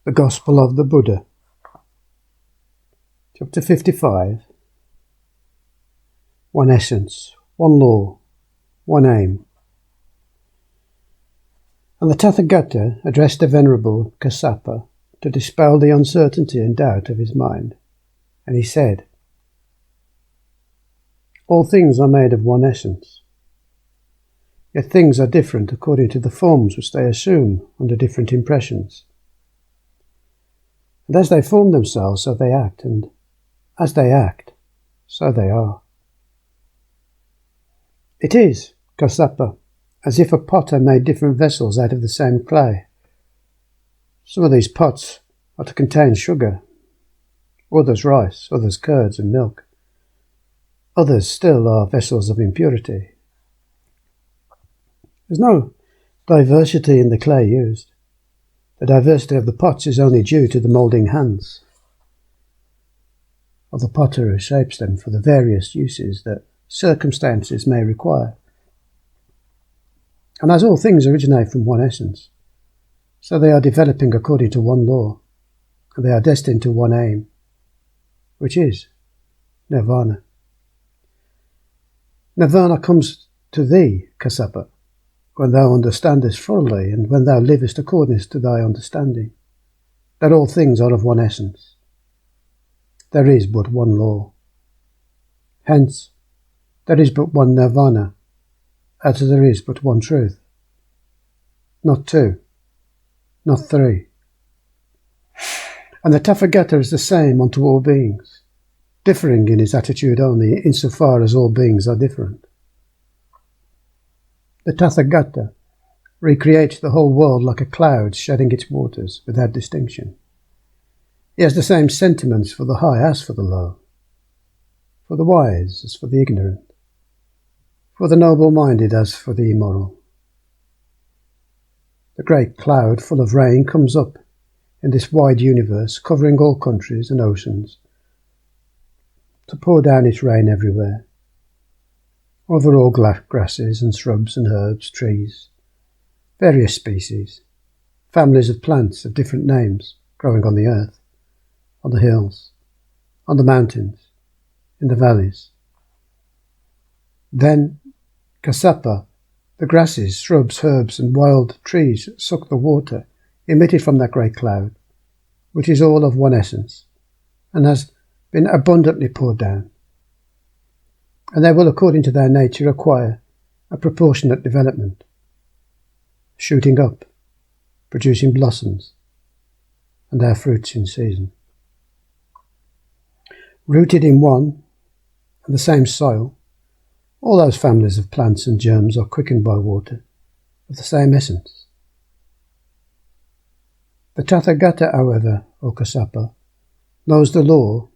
The Gospel of the Buddha. Chapter 55. One essence, one law, one aim. And the Tathagata addressed the Venerable Kassapa to dispel the uncertainty and doubt of his mind. And he said, all things are made of one essence. Yet things are different according to the forms which they assume under different impressions. And as they form themselves, so they act, and as they act, so they are. It is, Kassapa, as if a potter made different vessels out of the same clay. Some of these pots are to contain sugar, others rice, others curds and milk. Others still are vessels of impurity. There's no diversity in the clay used. The diversity of the pots is only due to the moulding hands of the potter who shapes them for the various uses that circumstances may require. And as all things originate from one essence, so they are developing according to one law, and they are destined to one aim, which is nirvana. Nirvana comes to thee, Kassapa, when thou understandest fully, and when thou livest according to thy understanding, that all things are of one essence. There is but one law. Hence, there is but one nirvana, as there is but one truth. Not two, not three. And the Tathagata is the same unto all beings, differing in his attitude only insofar as all beings are different. The Tathagata recreates the whole world like a cloud shedding its waters without distinction. He has the same sentiments for the high as for the low, for the wise as for the ignorant, for the noble-minded as for the immoral. The great cloud full of rain comes up in this wide universe, covering all countries and oceans, to pour down its rain everywhere, over all grasses and shrubs and herbs, trees, various species, families of plants of different names growing on the earth, on the hills, on the mountains, in the valleys. Then, Kassapa, the grasses, shrubs, herbs and wild trees suck the water emitted from that great cloud, which is all of one essence, and has been abundantly poured down. And they will, according to their nature, acquire a proportionate development, shooting up, producing blossoms, and their fruits in season. Rooted in one and the same soil, all those families of plants and germs are quickened by water, of the same essence. The Tathagata, however, O Kassapa, knows the law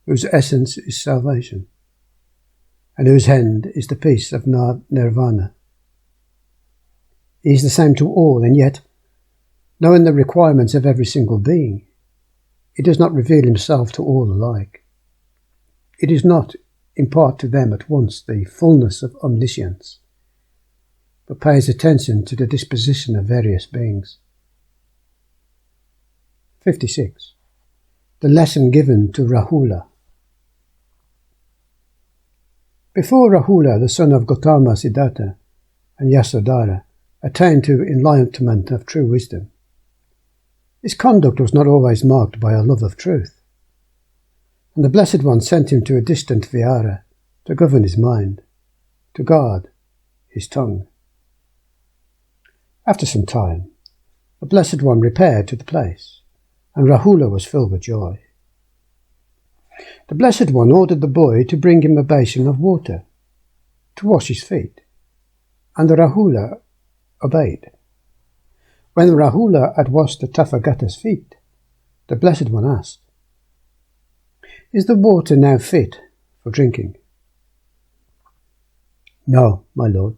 whose essence is salvation, and whose end is the peace of nirvana. He is the same to all, and yet, knowing the requirements of every single being, he does not reveal himself to all alike. He does not impart to them at once the fullness of omniscience, but pays attention to the disposition of various beings. 56. The lesson given to Rahula. Before Rahula, the son of Gautama Siddhartha and Yasodhara, attained to enlightenment of true wisdom, his conduct was not always marked by a love of truth, and the Blessed One sent him to a distant vihara to govern his mind, to guard his tongue. After some time, the Blessed One repaired to the place, and Rahula was filled with joy. The Blessed One ordered the boy to bring him a basin of water, to wash his feet, and Rahula obeyed. When Rahula had washed the Tathagata's feet, the Blessed One asked, "Is the water now fit for drinking?" "No, my lord,"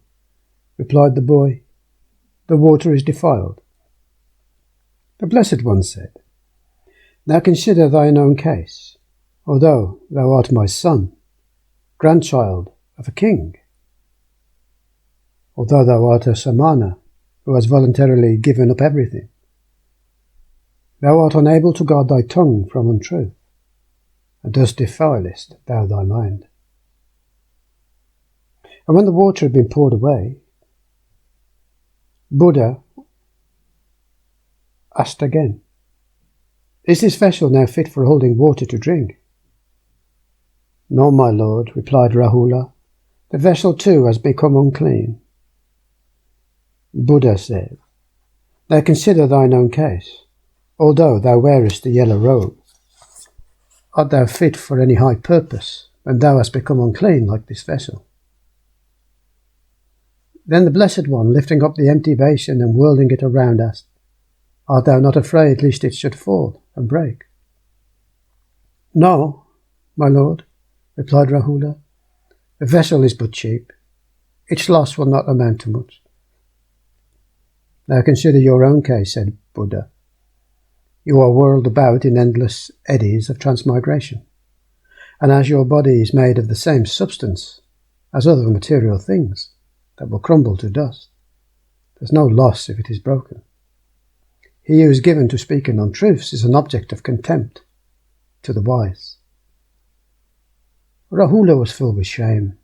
replied the boy, "the water is defiled." The Blessed One said, "Now consider thine own case. Although thou art my son, grandchild of a king, although thou art a samana who has voluntarily given up everything, Thou art unable to guard thy tongue from untruth, and thus defilest thou thy mind. And when the water had been poured away, Buddha asked again, Is this vessel now fit for holding water to drink? No, my lord, replied Rahula. The vessel too has become unclean. Buddha said, Now consider thine own case. Although thou wearest the yellow robe, art thou fit for any high purpose, when thou hast become unclean like this vessel? Then the Blessed One, lifting up the empty basin and whirling it around, asked, Art thou not afraid lest it should fall and break? No, my lord, replied Rahula. The vessel is but cheap. Its loss will not amount to much. Now consider your own case, said Buddha. You are whirled about in endless eddies of transmigration, and as your body is made of the same substance as other material things that will crumble to dust, there's no loss if it is broken. He who is given to speaking untruths is an object of contempt to the wise. Rahula was filled with shame,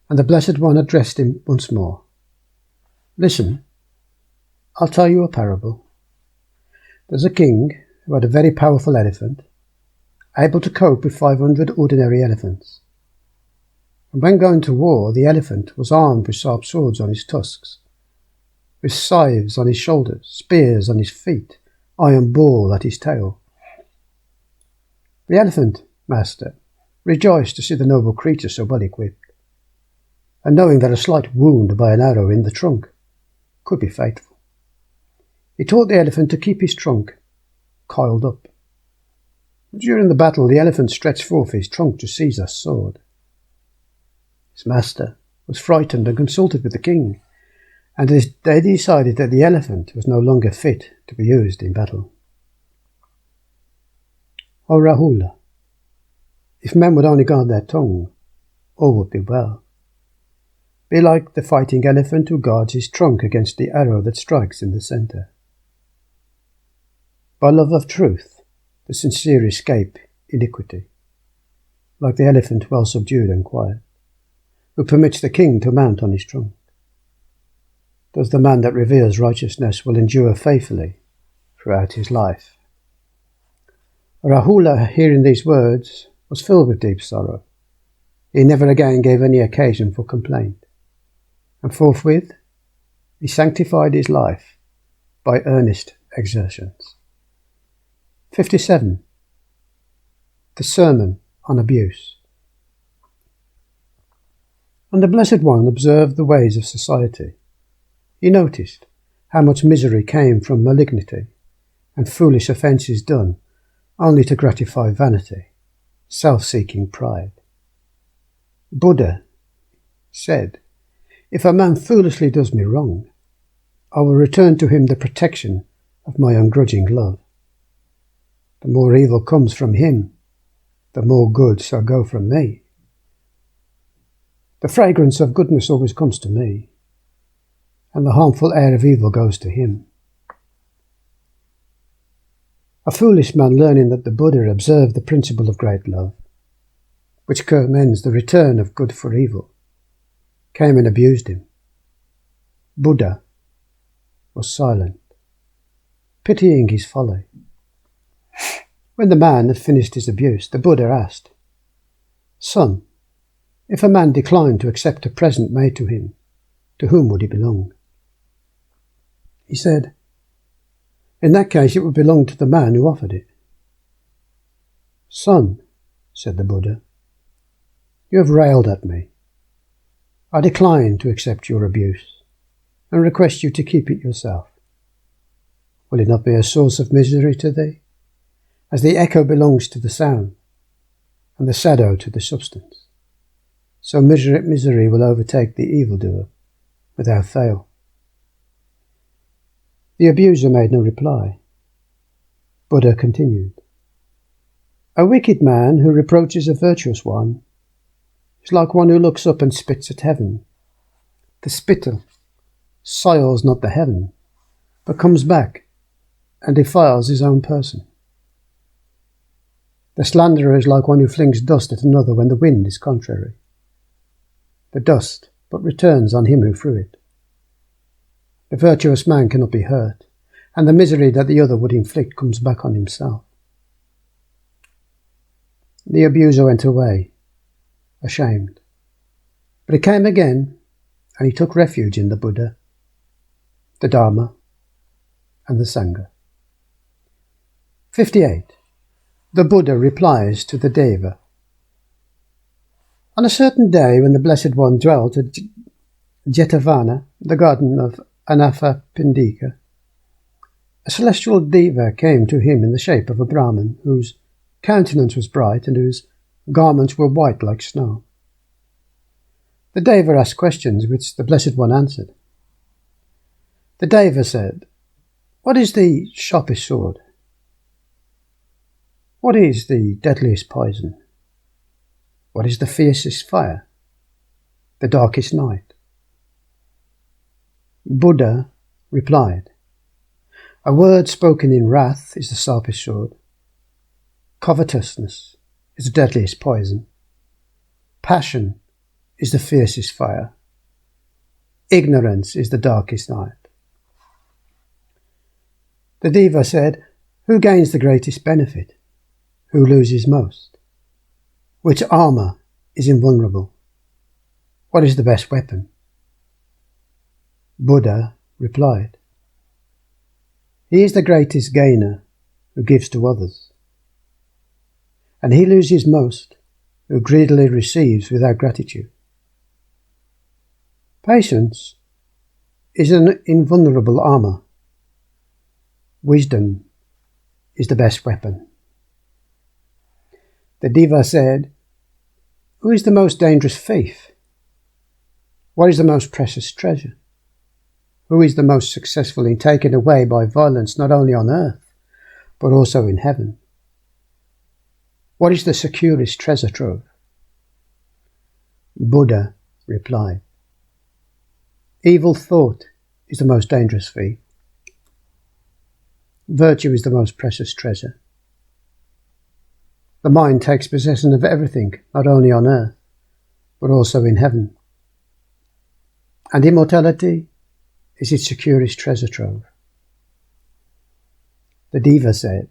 and the Blessed One addressed him once more. Listen, I'll tell you a parable. There's a king who had a very powerful elephant, able to cope with 500 ordinary elephants. And when going to war, the elephant was armed with sharp swords on his tusks, with scythes on his shoulders, spears on his feet, iron ball at his tail. The elephant master rejoiced to see the noble creature so well equipped, and knowing that a slight wound by an arrow in the trunk could be fatal, he taught the elephant to keep his trunk coiled up. During the battle, the elephant stretched forth his trunk to seize a sword. His master was frightened and consulted with the king, and they decided that the elephant was no longer fit to be used in battle. O Rahula, if men would only guard their tongue, all would be well. Be like the fighting elephant who guards his trunk against the arrow that strikes in the centre. By love of truth, the sincere escape iniquity, like the elephant well subdued and quiet, who permits the king to mount on his trunk. Thus the man that reveres righteousness will endure faithfully throughout his life. Rahula, hearing these words, was filled with deep sorrow. He never again gave any occasion for complaint, and forthwith he sanctified his life by earnest exertions. 57. The Sermon on Abuse. And the Blessed One observed the ways of society. He noticed how much misery came from malignity and foolish offences done only to gratify vanity, self-seeking pride. Buddha said, If a man foolishly does me wrong, I will return to him the protection of my ungrudging love. The more evil comes from him, the more good shall go from me. The fragrance of goodness always comes to me, and the harmful air of evil goes to him. A foolish man, learning that the Buddha observed the principle of great love, which commends the return of good for evil, came and abused him. Buddha was silent, pitying his folly. When the man had finished his abuse, the Buddha asked, Son, if a man declined to accept a present made to him, to whom would it belong? He said, In that case it would belong to the man who offered it. Son, said the Buddha, you have railed at me. I decline to accept your abuse, and request you to keep it yourself. Will it not be a source of misery to thee, as the echo belongs to the sound, and the shadow to the substance? So misery will overtake the evildoer without fail. The abuser made no reply. Buddha continued, A wicked man who reproaches a virtuous one is like one who looks up and spits at heaven. The spittle soils not the heaven, but comes back and defiles his own person. The slanderer is like one who flings dust at another when the wind is contrary. The dust but returns on him who threw it. The virtuous man cannot be hurt, and the misery that the other would inflict comes back on himself. The abuser went away, ashamed. But he came again, and he took refuge in the Buddha, the Dharma, and the Sangha. 58. The Buddha replies to the Deva. On a certain day when the Blessed One dwelt at Jetavana, the garden of Anathapindika, a celestial Deva came to him in the shape of a Brahmin, whose countenance was bright and whose garments were white like snow. The Deva asked questions which the Blessed One answered. The Deva said, "What is the sharpest sword? What is the deadliest poison? What is the fiercest fire? The darkest night?" Buddha replied, "A word spoken in wrath is the sharpest sword. Covetousness is the deadliest poison. Passion is the fiercest fire. Ignorance is the darkest night." The Deva said, "Who gains the greatest benefit? Who loses most? Which armour is invulnerable? What is the best weapon?" Buddha replied, "He is the greatest gainer who gives to others, and he loses most who greedily receives without gratitude. Patience is an invulnerable armour. Wisdom is the best weapon." The Deva said, "Who is the most dangerous thief? What is the most precious treasure? Who is the most successful in taking away by violence not only on earth, but also in heaven? What is the securest treasure trove?" Buddha replied, "Evil thought is the most dangerous thief. Virtue is the most precious treasure. The mind takes possession of everything, not only on earth, but also in heaven. And immortality is its securest treasure trove." The Deva said,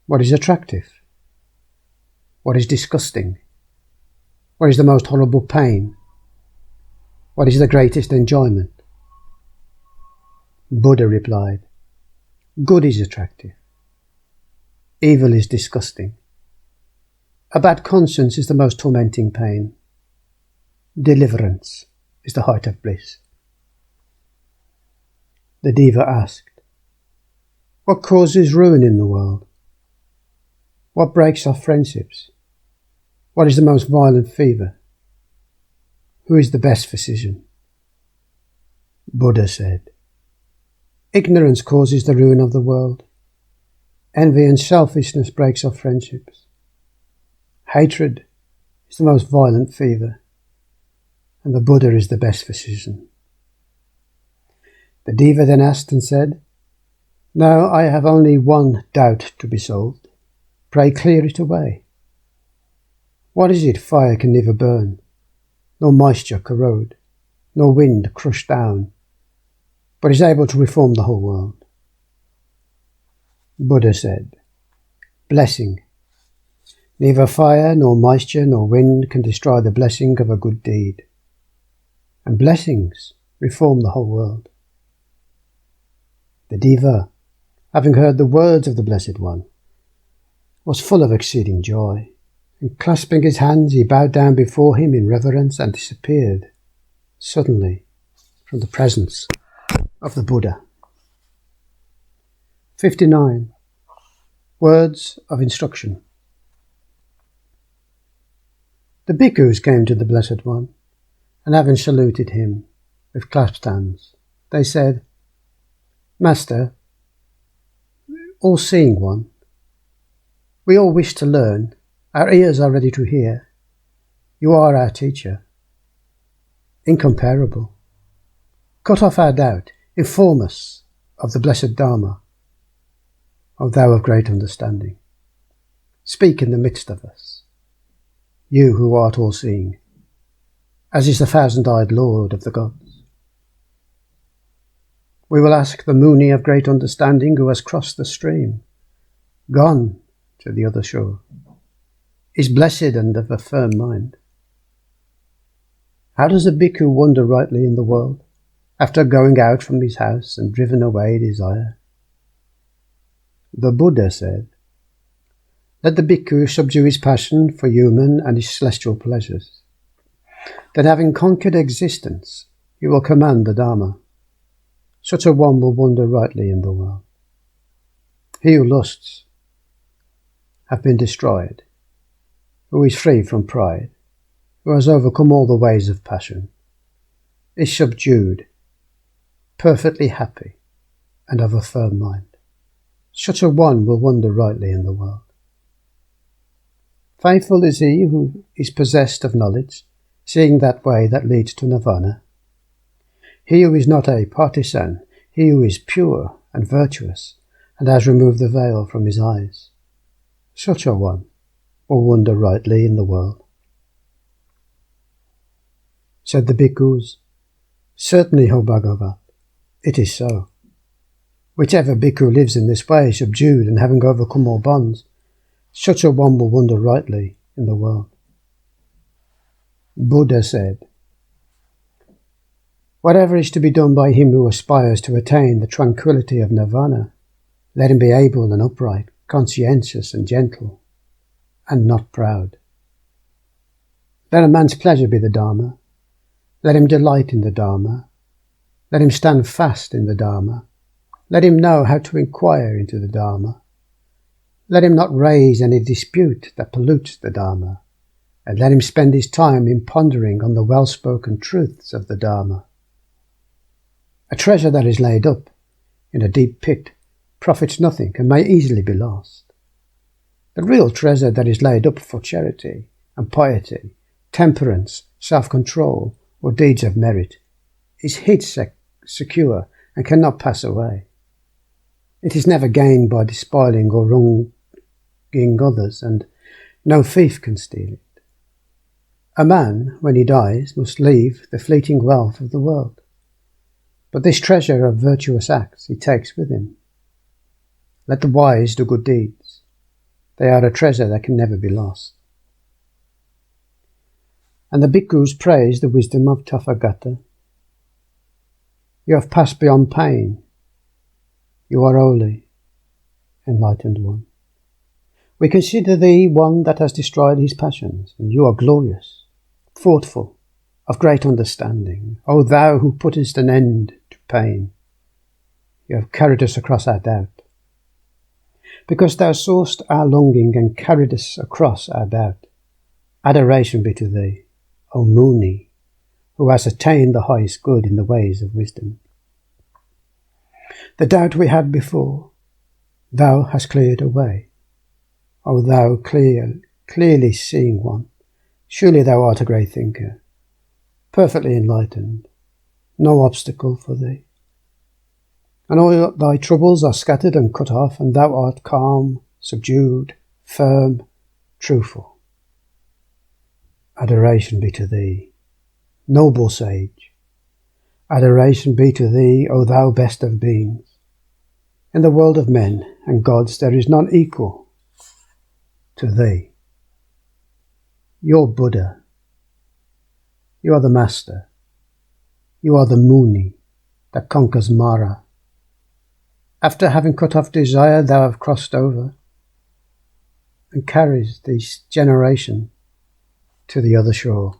"What is attractive? What is disgusting? What is the most horrible pain? What is the greatest enjoyment?" Buddha replied, "Good is attractive. Evil is disgusting. A bad conscience is the most tormenting pain. Deliverance is the height of bliss." The Deva asked, "What causes ruin in the world? What breaks off friendships? What is the most violent fever? Who is the best physician?" Buddha said, "Ignorance causes the ruin of the world. Envy and selfishness breaks off friendships. Hatred is the most violent fever, and the Buddha is the best physician." The Deva then asked and said, "Now I have only one doubt to be solved. Pray clear it away. What is it fire can never burn, nor moisture corrode, nor wind crush down, but is able to reform the whole world?" Buddha said, "Blessing. Neither fire, nor moisture, nor wind can destroy the blessing of a good deed. And blessings reform the whole world." The Deva, having heard the words of the Blessed One, was full of exceeding joy, and clasping his hands he bowed down before him in reverence and disappeared suddenly from the presence of the Buddha. 59. Words of instruction. The bhikkhus came to the Blessed One, and having saluted him with clasped hands, they said, "Master, all-seeing one, we all wish to learn, our ears are ready to hear. You are our teacher, incomparable. Cut off our doubt, inform us of the blessed Dharma, O thou of great understanding, speak in the midst of us, you who art all-seeing, as is the thousand-eyed Lord of the gods. We will ask the Muni of great understanding who has crossed the stream, gone to the other shore, is blessed and of a firm mind. How does a bhikkhu wander rightly in the world, after going out from his house and driven away desire? The Buddha said, let the bhikkhu subdue his passion for human and his celestial pleasures. Then, having conquered existence, he will command the Dharma. Such a one will wander rightly in the world. He who lusts have been destroyed, who is free from pride, who has overcome all the ways of passion, is subdued, perfectly happy, and of a firm mind. Such a one will wander rightly in the world. Faithful is he who is possessed of knowledge, seeing that way that leads to nirvana. He who is not a partisan, he who is pure and virtuous, and has removed the veil from his eyes. Such a one will wander rightly in the world. Said the bhikkhus, certainly, O Bhagavat, it is so. Whichever bhikkhu lives in this way, subdued and having overcome all bonds, such a one will wander rightly in the world. Buddha said, whatever is to be done by him who aspires to attain the tranquillity of nirvana, let him be able and upright, conscientious and gentle, and not proud. Let a man's pleasure be the Dharma. Let him delight in the Dharma. Let him stand fast in the Dharma. Let him know how to inquire into the Dharma. Let him not raise any dispute that pollutes the Dharma, and let him spend his time in pondering on the well-spoken truths of the Dharma. A treasure that is laid up in a deep pit profits nothing and may easily be lost. The real treasure that is laid up for charity and piety, temperance, self-control, or deeds of merit is hid secure and cannot pass away. It is never gained by despoiling or wronging others, and no thief can steal it. A man, when he dies, must leave the fleeting wealth of the world, but this treasure of virtuous acts he takes with him. Let the wise do good deeds. They are a treasure that can never be lost. And the bhikkhus praise the wisdom of Tathagata. You have passed beyond pain. You are holy, enlightened one. We consider thee one that has destroyed his passions, and you are glorious, thoughtful, of great understanding. O thou who puttest an end to pain, you have carried us across our doubt. Because thou sawest our longing and carried us across our doubt, adoration be to thee, O Muni, who has attained the highest good in the ways of wisdom. The doubt we had before, thou hast cleared away. O thou clearly seeing one, surely thou art a great thinker, perfectly enlightened, no obstacle for thee. And all thy troubles are scattered and cut off, and thou art calm, subdued, firm, truthful. Adoration be to thee, noble sage. Adoration be to thee, O thou best of beings. In the world of men and gods there is none equal to thee. You're Buddha. You are the Master. You are the Muni that conquers Mara. After having cut off desire, thou have crossed over and carries this generation to the other shore.